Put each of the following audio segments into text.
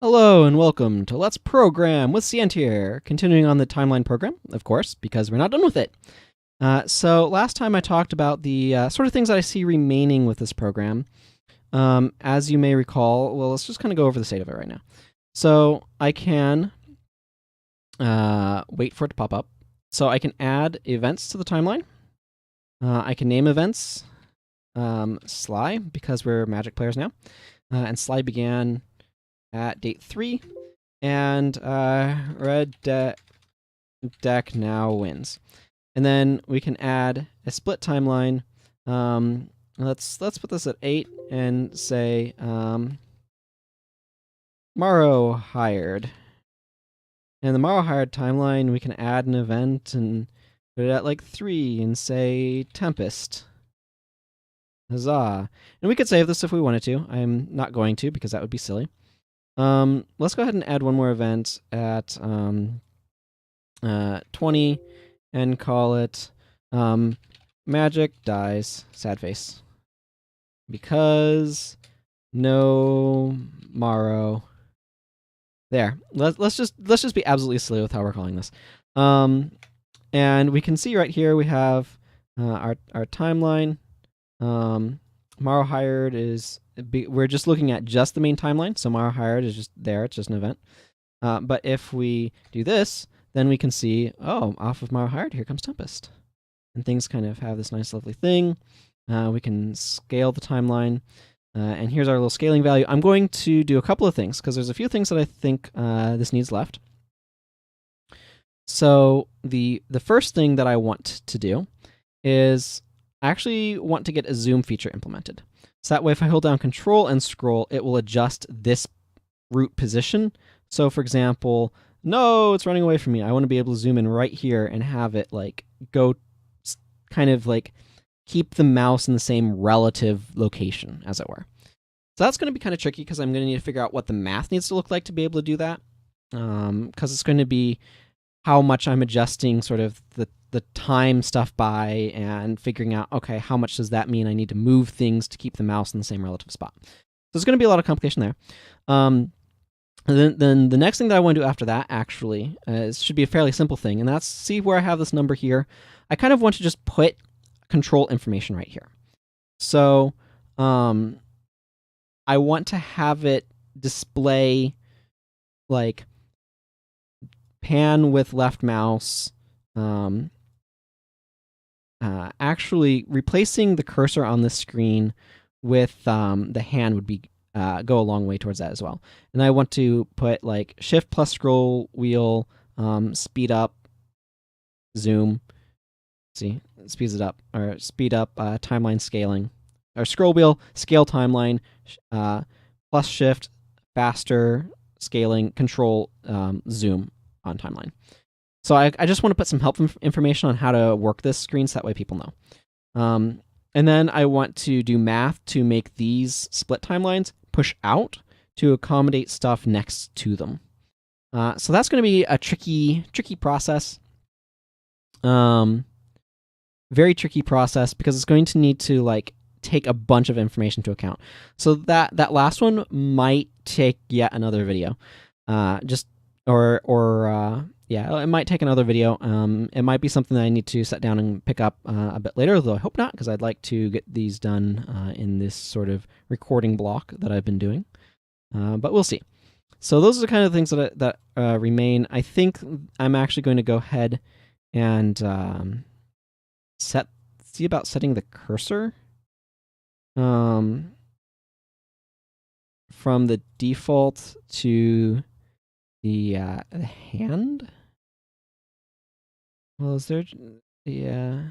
Hello and welcome to Let's Program with Ciantier, continuing on the timeline program, of course, because we're not done with it. So last time I talked about the sort of things that I see remaining with this program. As you may recall, well, let's just kind of go over the state of it right now. So I can wait for it to pop up. So I can add events to the timeline. I can name events Sly, because we're Magic players now. And Sly began at date 3, and red deck now wins. And then we can add a split timeline. Let's put this at 8 and say Morrow hired. And the Morrow hired timeline, we can add an event and put it at like 3 and say Tempest. Huzzah. And we could save this if we wanted to. I'm not going to because that would be silly. Let's go ahead and add one more event at 20 and call it Magic dies, sad face. Because no Morrow. There. Let's just be absolutely silly with how we're calling this. And we can see right here we have our timeline. Morrow hired is we're just looking at just the main timeline, so Morrow hired is just there, it's just an event. But if we do this, then we can see, oh, off of Morrow hired, here comes Tempest. And things kind of have this nice lovely thing. We can scale the timeline. And here's our little scaling value. I'm going to do a couple of things, because there's a few things that I think this needs left. So the first thing that I want to do is I actually want to get a zoom feature implemented. So that way if I hold down Control and scroll, it will adjust this root position. So for example, no, it's running away from me. I want to be able to zoom in right here and have it like go kind of like keep the mouse in the same relative location, as it were. So that's going to be kind of tricky because I'm going to need to figure out what the math needs to look like to be able to do that. Because it's going to be how much I'm adjusting sort of the time stuff by and figuring out, okay, how much does that mean I need to move things to keep the mouse in the same relative spot. So there's going to be a lot of complication there. Then the next thing that I want to do after that actually should be a fairly simple thing, and that's see where I have this number here. I kind of want to just put control information right here. So I want to have it display like pan with left mouse. Actually, replacing the cursor on the screen with the hand would be go a long way towards that as well. And I want to put like Shift plus scroll wheel, speed up, zoom. See, it speeds it up, or speed up timeline scaling, or scroll wheel, scale timeline, plus Shift, faster scaling, Control, zoom on timeline. So I just want to put some help information on how to work this screen so that way people know. And then I want to do math to make these split timelines push out to accommodate stuff next to them. So that's going to be a tricky process. Very tricky process because it's going to need to like take a bunch of information into account. So that last one might take yet another video. Yeah, it might take another video. It might be something that I need to sit down and pick up a bit later, though I hope not, because I'd like to get these done in this sort of recording block that I've been doing. But we'll see. So those are the kind of things that remain. I think I'm actually going to go ahead and see about setting the cursor from the default to the hand. Well, is there? Yeah.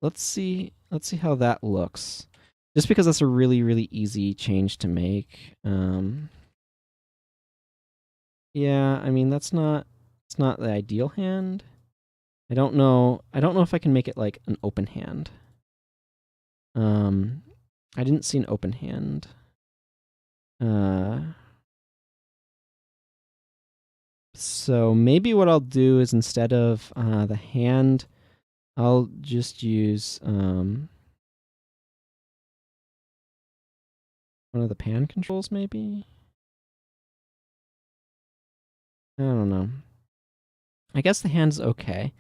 Let's see how that looks. Just because that's a really easy change to make. Yeah, I mean it's not the ideal hand. I don't know if I can make it like an open hand. I didn't see an open hand. So maybe what I'll do is instead of the hand, I'll just use one of the pan controls, maybe. I don't know. I guess the hand's okay.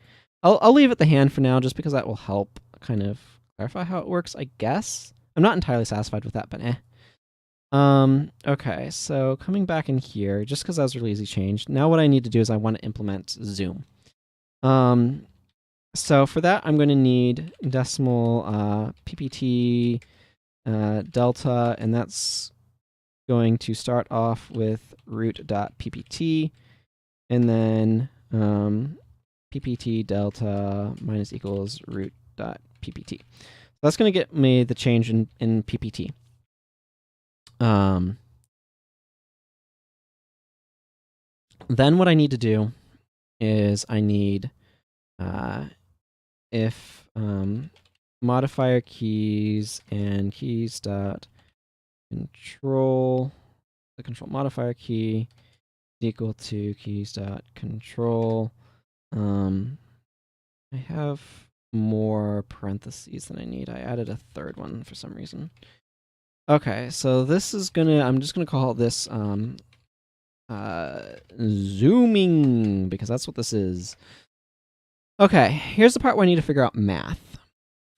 I'll leave it the hand for now, just because that will help kind of clarify how it works. I guess I'm not entirely satisfied with that, but eh. Okay, so coming back in here, just because that was a really easy change. Now what I need to do is I want to implement zoom. So for that, I'm going to need decimal ppt delta, and that's going to start off with root.ppt, and then ppt delta minus equals root.ppt. So that's going to get me the change in ppt. Then what I need to do is I need if modifier keys and keys dot control, the control modifier key is equal to keys dot control. I have more parentheses than I need. I added a third one for some reason. Okay, so this is I'm just gonna call this zooming, because that's what this is. Okay, here's the part where I need to figure out math.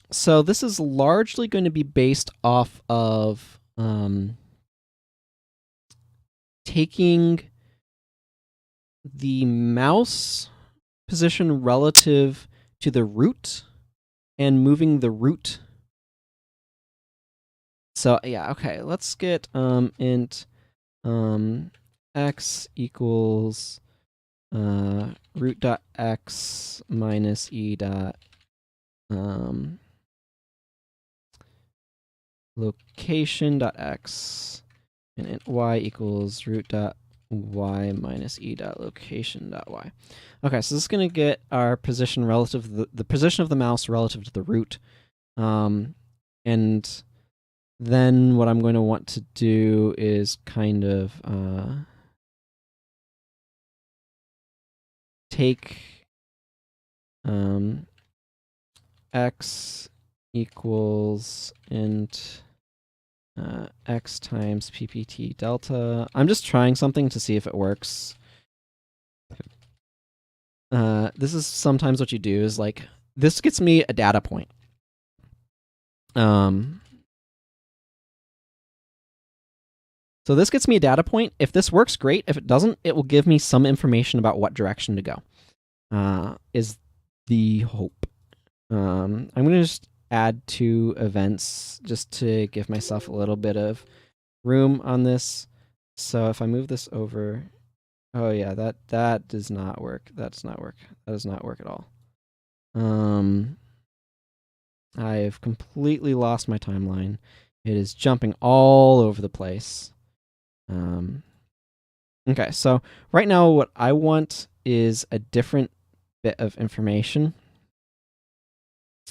So this is largely going to be based off of taking the mouse position relative to the root and moving the root. So yeah, okay, let's get int x equals root.x minus e dot location.x, and int y equals root.y minus e dot location.y. Okay, so this is going to get our position relative to the position of the mouse relative to the root. And then what I'm going to want to do is kind of take x equals int x times ppt delta. I'm just trying something to see if it works. This is sometimes what you do is like, this gets me a data point. So this gets me a data point. If this works, great. If it doesn't, it will give me some information about what direction to go. Is the hope. I'm going to just add 2 events just to give myself a little bit of room on this. So if I move this over, oh yeah, that does not work. That does not work. That does not work at all. I've completely lost my timeline. It is jumping all over the place. Okay, so right now what I want is a different bit of information.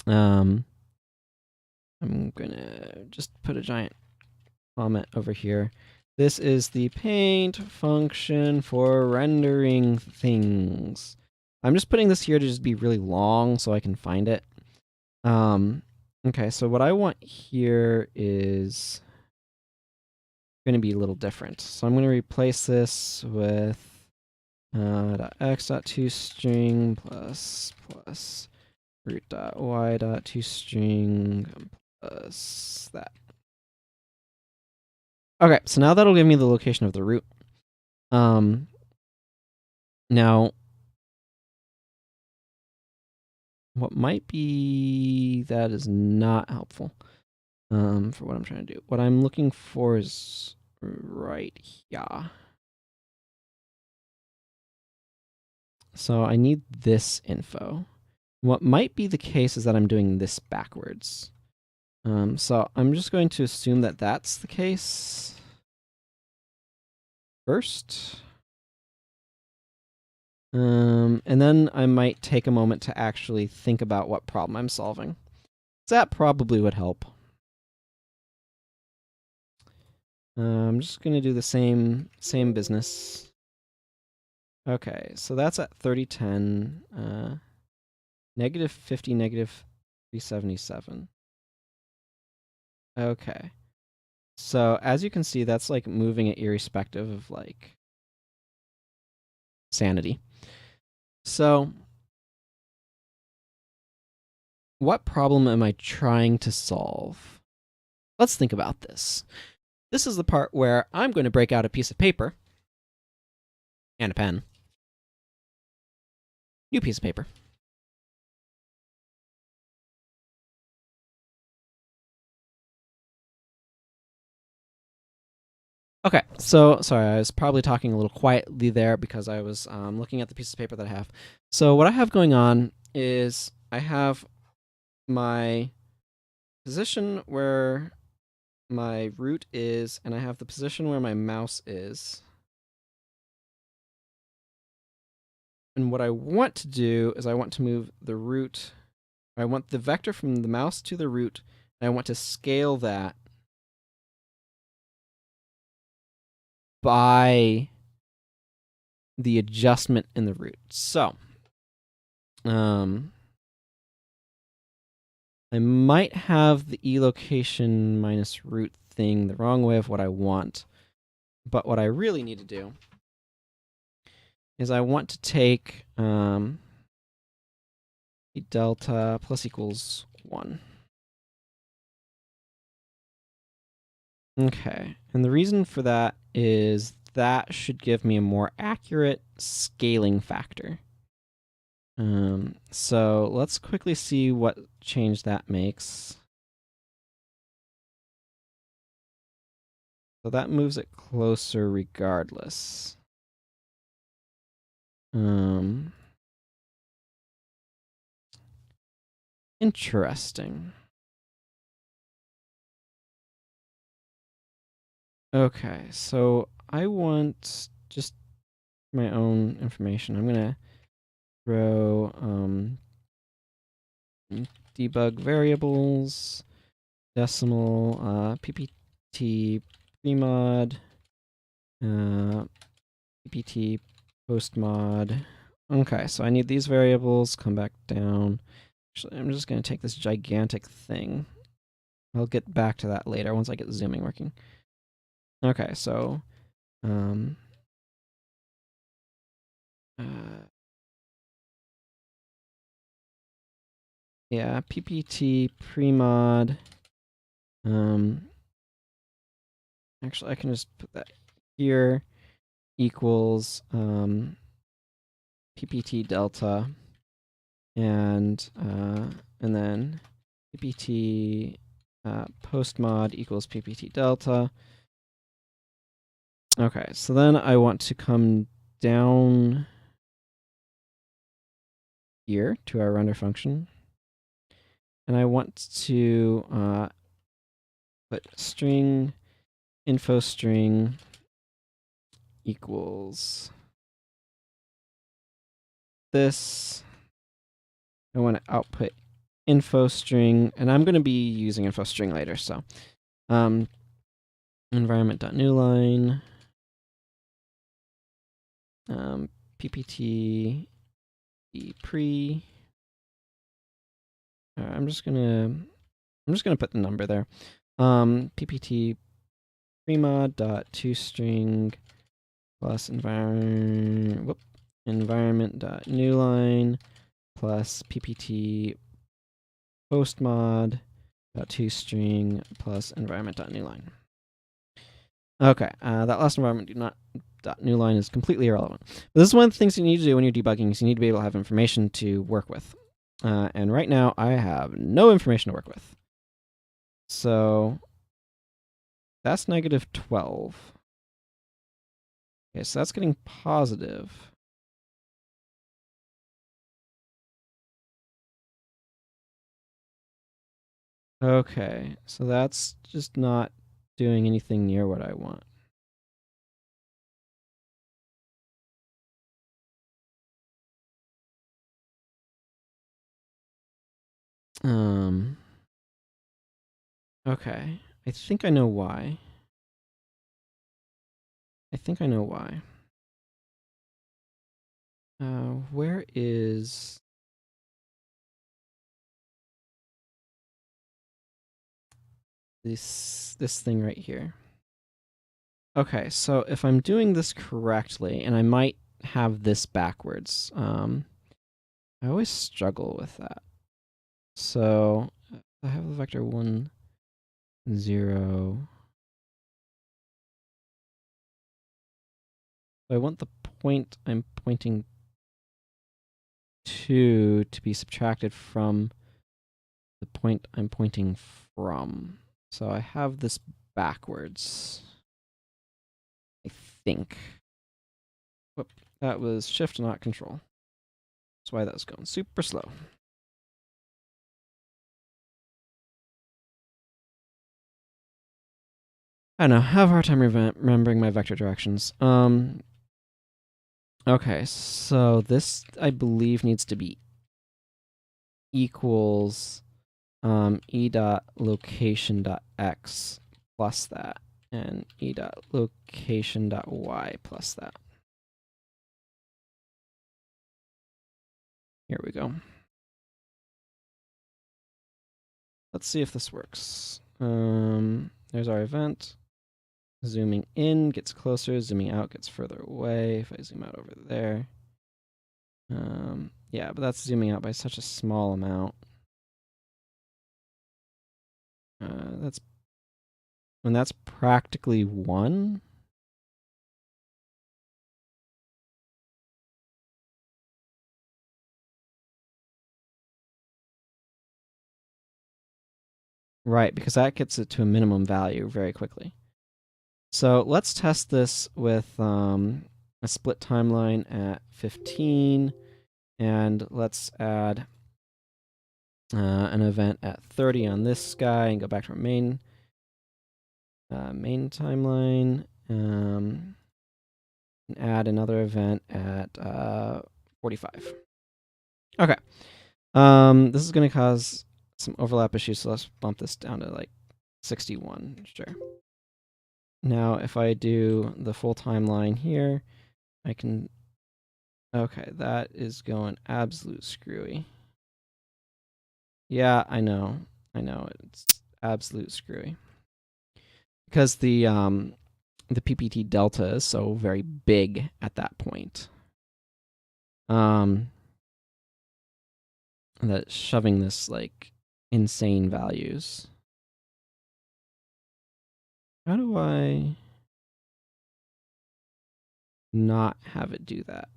I'm gonna just put a giant comment over here. This is the paint function for rendering things. I'm just putting this here to just be really long so I can find it. Okay, so what I want here is going to be a little different. So I'm going to replace this with .x.toString plus root.y.toString plus that. Okay, so now that'll give me the location of the root. Now, what might be that is not helpful for what I'm trying to do. What I'm looking for is right here. So I need this info. What might be the case is that I'm doing this backwards. So I'm just going to assume that that's the case first. And then I might take a moment to actually think about what problem I'm solving. That probably would help. I'm just going to do the same business. Okay, so that's at 3010, negative 50, negative 377. Okay. So as you can see, that's like moving it irrespective of like sanity. So, what problem am I trying to solve? Let's think about this. This is the part where I'm going to break out a piece of paper and a pen. New piece of paper. Okay, so sorry, I was probably talking a little quietly there because I was looking at the piece of paper that I have. So what I have going on is I have my position where my root is, and I have the position where my mouse is. And what I want to do is I want to move the root, I want the vector from the mouse to the root, and I want to scale that by the adjustment in the root. So, I might have the elocation minus root thing the wrong way of what I want. But what I really need to do is I want to take delta plus equals 1. Okay, and the reason for that is that should give me a more accurate scaling factor. So let's quickly see what change that makes. So that moves it closer regardless. Interesting. Okay, so I want just my own information. I'm gonna throw debug variables, decimal, ppt premod, ppt postmod. Okay, so I need these variables, come back down. Actually, I'm just gonna take this gigantic thing. I'll get back to that later once I get zooming working. Okay, so yeah, ppt premod. Actually, I can just put that here equals ppt delta, and then ppt postmod equals ppt delta. Okay, so then I want to come down here to our render function, and I want to put string info string equals this. I want to output info string, and I'm going to be using info string later. So, environment.newline, ppt pre. I'm just gonna put the number there. Ppt premod dot toString plus environment dot newline plus ppt postmod dot toString plus environment dot newline. Okay, that last environment dot newline is completely irrelevant. But this is one of the things you need to do when you're debugging, is you need to be able to have information to work with. And right now, I have no information to work with. So that's negative 12. Okay, so that's getting positive. Okay, so that's just not doing anything near what I want. Okay, I think I know why. Where is this thing right here? Okay, so if I'm doing this correctly, and I might have this backwards. I always struggle with that. So I have the vector 1, 0. So I want the point I'm pointing to be subtracted from the point I'm pointing from. So I have this backwards, I think. Whoop, that was shift, not control. That's why that was going super slow. I don't know, I have a hard time remembering my vector directions. Okay, so this, I believe, needs to be equals e dot location dot x plus that, and e dot location dot y plus that. Here we go. Let's see if this works. There's our event. Zooming in gets closer, zooming out gets further away. If I zoom out over there. Yeah, but that's zooming out by such a small amount. That's practically 1. Right, because that gets it to a minimum value very quickly. So let's test this with a split timeline at 15, and let's add an event at 30 on this guy and go back to our main timeline, and add another event at 45. Okay. This is going to cause some overlap issues, so let's bump this down to like 61. Sure. Now, if I do the full timeline here, I can... Okay, that is going absolute screwy. Yeah, I know. It's absolute screwy. Because the PPT delta is so very big at that point. That it's shoving this, like, insane values. How do I not have it do that?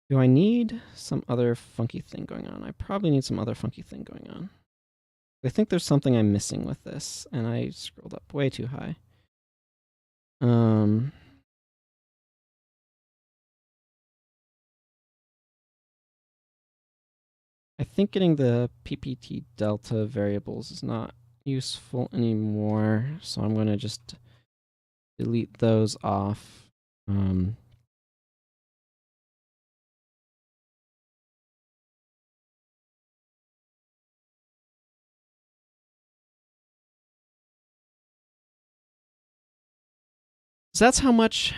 Do I need some other funky thing going on? I probably need some other funky thing going on. I think there's something I'm missing with this, and I scrolled up way too high. I think getting the PPT delta variables is not useful anymore, so I'm going to just delete those off. So that's how much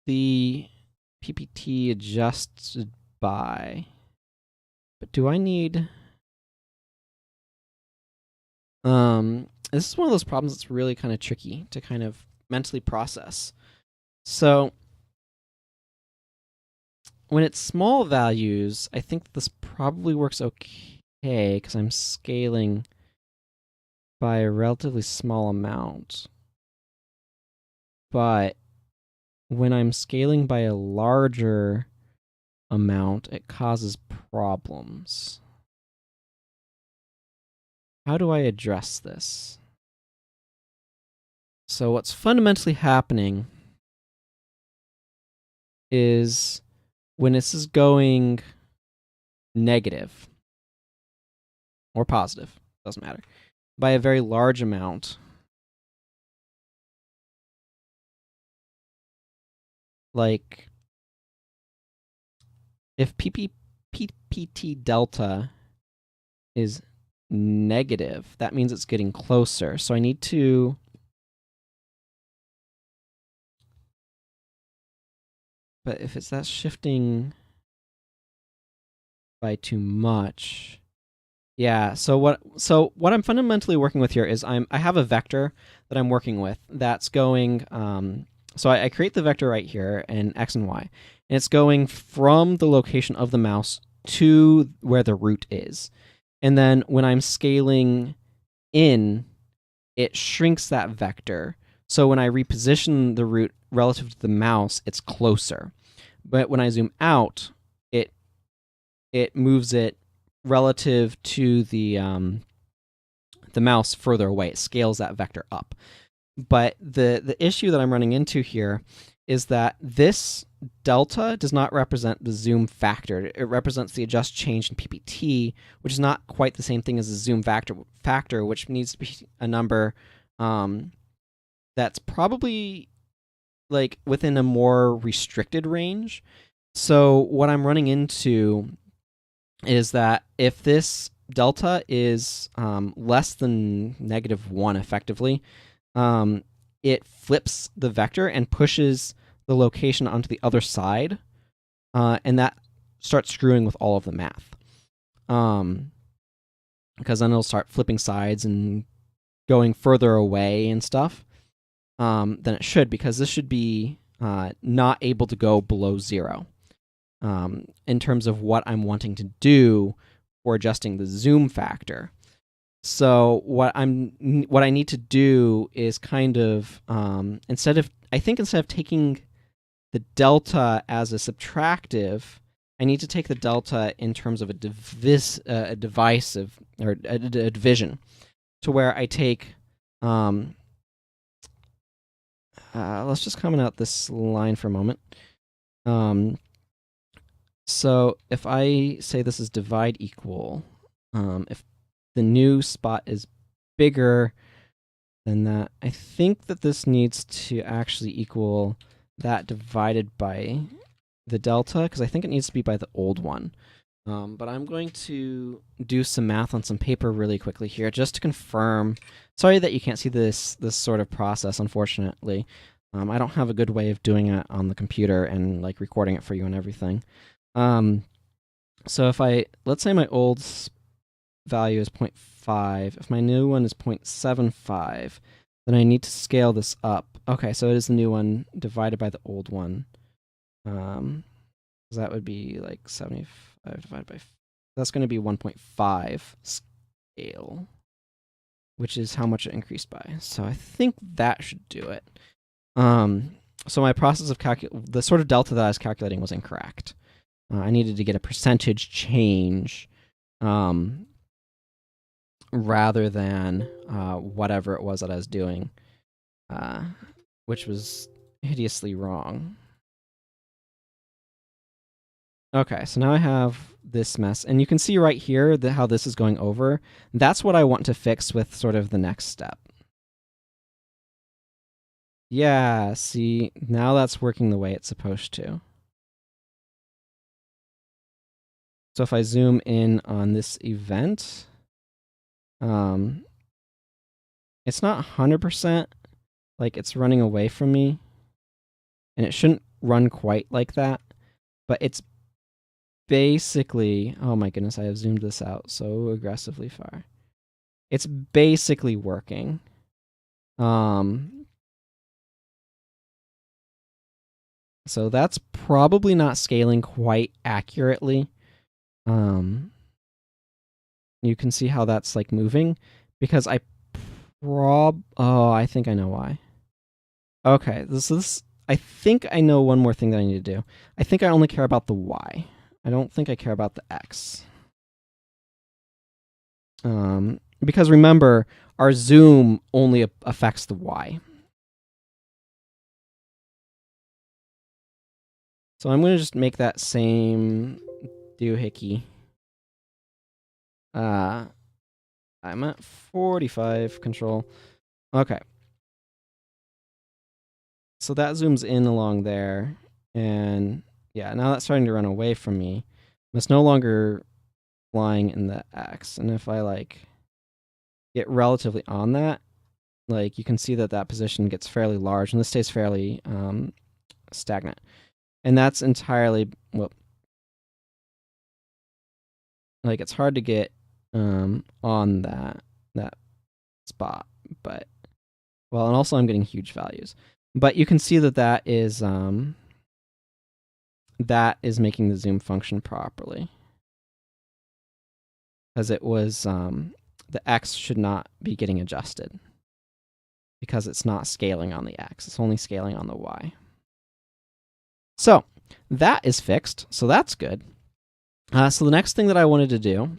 the PPT adjusted by. But do I need... this is one of those problems that's really kind of tricky to kind of mentally process. So when it's small values, I think this probably works okay because I'm scaling by a relatively small amount. But when I'm scaling by a larger amount, it causes problems. How do I address this? So what's fundamentally happening is when this is going negative or positive, doesn't matter, by a very large amount, like if PPT delta is negative, that means it's getting closer. So I need to but if it's that shifting by too much, Yeah. So what I'm fundamentally working with here is I have a vector that I'm working with that's going. So I create the vector right here in x and y, and it's going from the location of the mouse to where the root is, and then when I'm scaling in, it shrinks that vector. So when I reposition the root relative to the mouse, it's closer. But when I zoom out, it it moves it relative to the mouse further away. It scales that vector up. But the issue that I'm running into here is that this delta does not represent the zoom factor. It represents the adjust change in PPT, which is not quite the same thing as the zoom factor, which needs to be a number that's probably like within a more restricted range. So what I'm running into is that if this delta is less than -1 effectively, it flips the vector and pushes the location onto the other side, and that starts screwing with all of the math. Because then it'll start flipping sides and going further away and stuff than it should, because this should be not able to go below 0 in terms of what I'm wanting to do for adjusting the zoom factor. So what I need to do is kind of instead of taking the delta as a subtractive, I need to take the delta in terms of a divisive or a division, to where I take let's just comment out this line for a moment. So if I say this is divide equal, if the new spot is bigger than that, I think that this needs to actually equal that divided by the delta, because I think it needs to be by the old one. But I'm going to do some math on some paper really quickly here, just to confirm. Sorry that you can't see this sort of process, unfortunately. I don't have a good way of doing it on the computer and like recording it for you and everything. So if let's say my old value is 0.5, if my new one is 0.75, then I need to scale this up. Okay, so it is the new one divided by the old one. That would be like 75 divided by, that's going to be 1.5 scale, which is how much it increased by. So I think that should do it. So my process of the sort of delta that I was calculating was incorrect. I needed to get a percentage change rather than whatever it was that I was doing, which was hideously wrong. Okay, so now I have this mess, and you can see right here how this is going over. That's what I want to fix with sort of the next step. Yeah, see, now that's working the way it's supposed to. So if I zoom in on this event, it's not 100%, like it's running away from me, and it shouldn't run quite like that, but it's basically, oh my goodness, I have zoomed this out so aggressively far. It's basically working. So that's probably not scaling quite accurately. You can see how that's like moving, because I think I know why. Okay, I think I know one more thing that I need to do. I think I only care about the y. I don't think I care about the x. Because remember, our zoom only affects the y. So I'm going to just make that same doohickey. I'm at 45 control. Okay. So that zooms in along there, and yeah, now that's starting to run away from me. It's no longer flying in the x, and if I like get relatively on that, like you can see that position gets fairly large, and this stays fairly stagnant. And that's entirely, well, like it's hard to get on that spot, but well, and also I'm getting huge values. But you can see that that is making the zoom function properly, as it was the x should not be getting adjusted because it's not scaling on the x; it's only scaling on the y. So that is fixed, so that's good. So the next thing that I wanted to do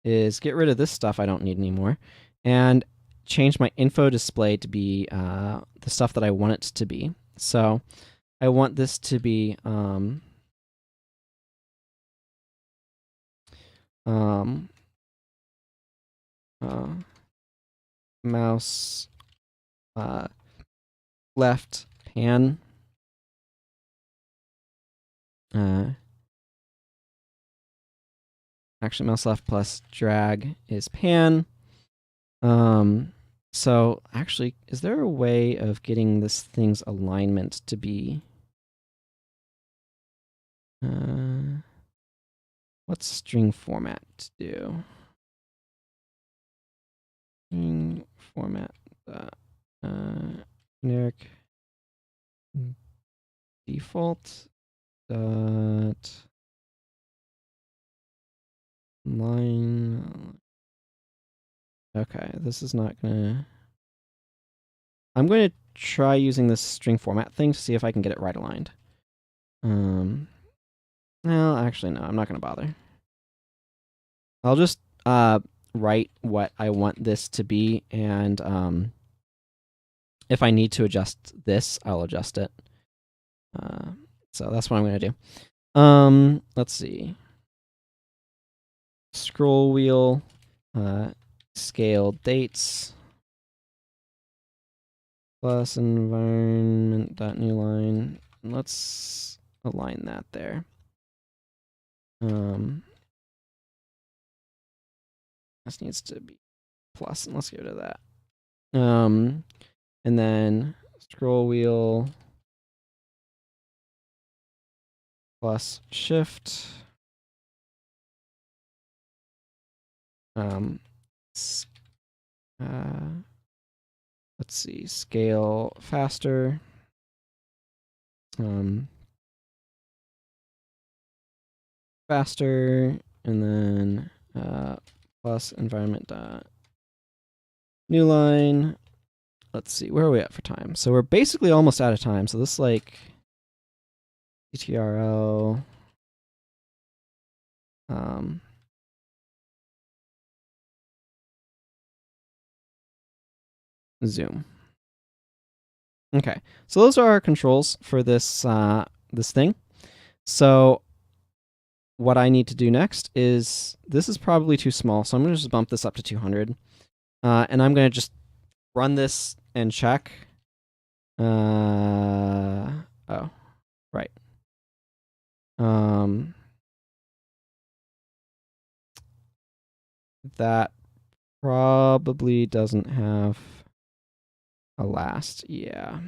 is get rid of this stuff I don't need anymore and change my info display to be the stuff that I want it to be. So I want this to be mouse left pan. Actually, mouse left plus drag is pan. So actually, is there a way of getting this thing's alignment to be? What's string format do? String format generic default dot line. Okay, this is not gonna. I'm going to try using this string format thing to see if I can get it right aligned. No, actually, no, I'm not going to bother. I'll just write what I want this to be, and if I need to adjust this, I'll adjust it. So that's what I'm going to do. Let's see. Scroll wheel, scale dates, plus environment.newline. Let's align that there. This needs to be plus, and let's get rid of that. And then scroll wheel plus shift. Let's see, scale faster. Faster, and then plus environment dot new line. Let's see, where are we at for time? So we're basically almost out of time. So this like TTRL. Zoom. Okay, so those are our controls for this this thing. So what I need to do next is, this is probably too small, so I'm going to just bump this up to 200. And I'm going to just run this and check. Oh, right. That probably doesn't have a last. Yeah.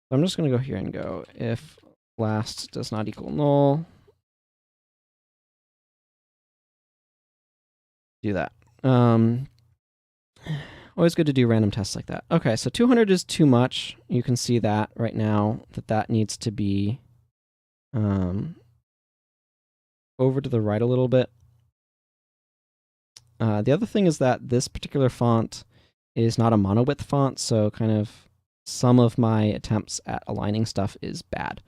I'm just going to go here and go if last does not equal null. Do that. Always good to do random tests like that. Okay, so 200 is too much. You can see that right now, that needs to be over to the right a little bit. The other thing is that this particular font is not a monowidth font, so kind of some of my attempts at aligning stuff is bad,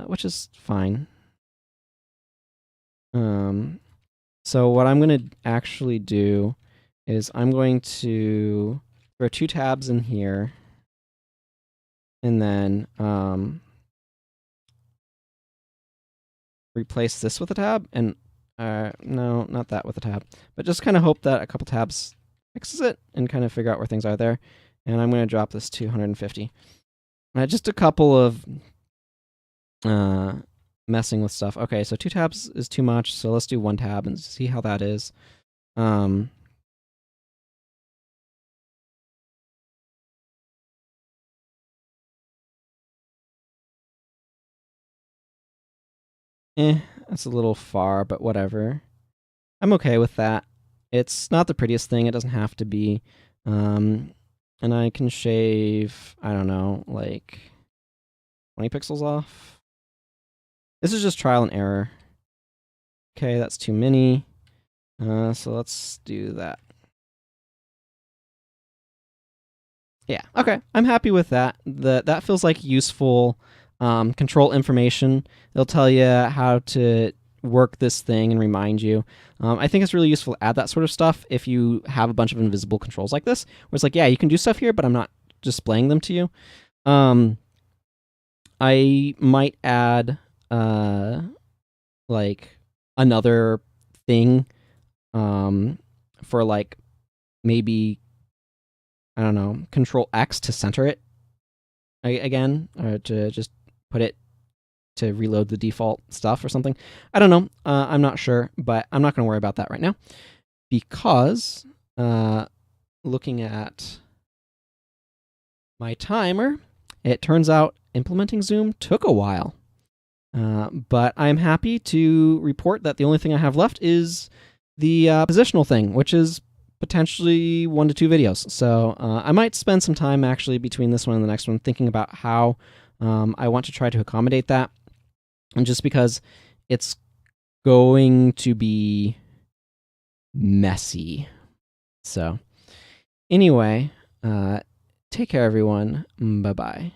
which is fine. So what I'm going to actually do is I'm going to throw 2 tabs in here, and then replace this with a tab, and no, not that with a tab, but just kind of hope that a couple tabs fixes it and kind of figure out where things are there. And I'm going to drop this to 150. Just a couple of messing with stuff. Okay, so 2 tabs is too much, so let's do 1 tab and see how that is. That's a little far, but whatever. I'm okay with that. It's not the prettiest thing. It doesn't have to be. And I can shave, I don't know, like 20 pixels off. This is just trial and error. Okay, that's too many. So let's do that. Yeah, okay. I'm happy with that. That feels like useful control information. It'll tell you how to work this thing and remind you. I think it's really useful to add that sort of stuff if you have a bunch of invisible controls like this, where it's like, yeah, you can do stuff here, but I'm not displaying them to you. I might add like another thing for like maybe, I don't know, Control X to center it again, or to just put it to reload the default stuff or something. I don't know. I'm not sure, but I'm not going to worry about that right now because looking at my timer, it turns out implementing Zoom took a while. But I'm happy to report that the only thing I have left is the positional thing, which is potentially 1 to 2 videos. So I might spend some time actually between this one and the next one thinking about how I want to try to accommodate that. And just because it's going to be messy. So anyway, take care, everyone. Bye-bye.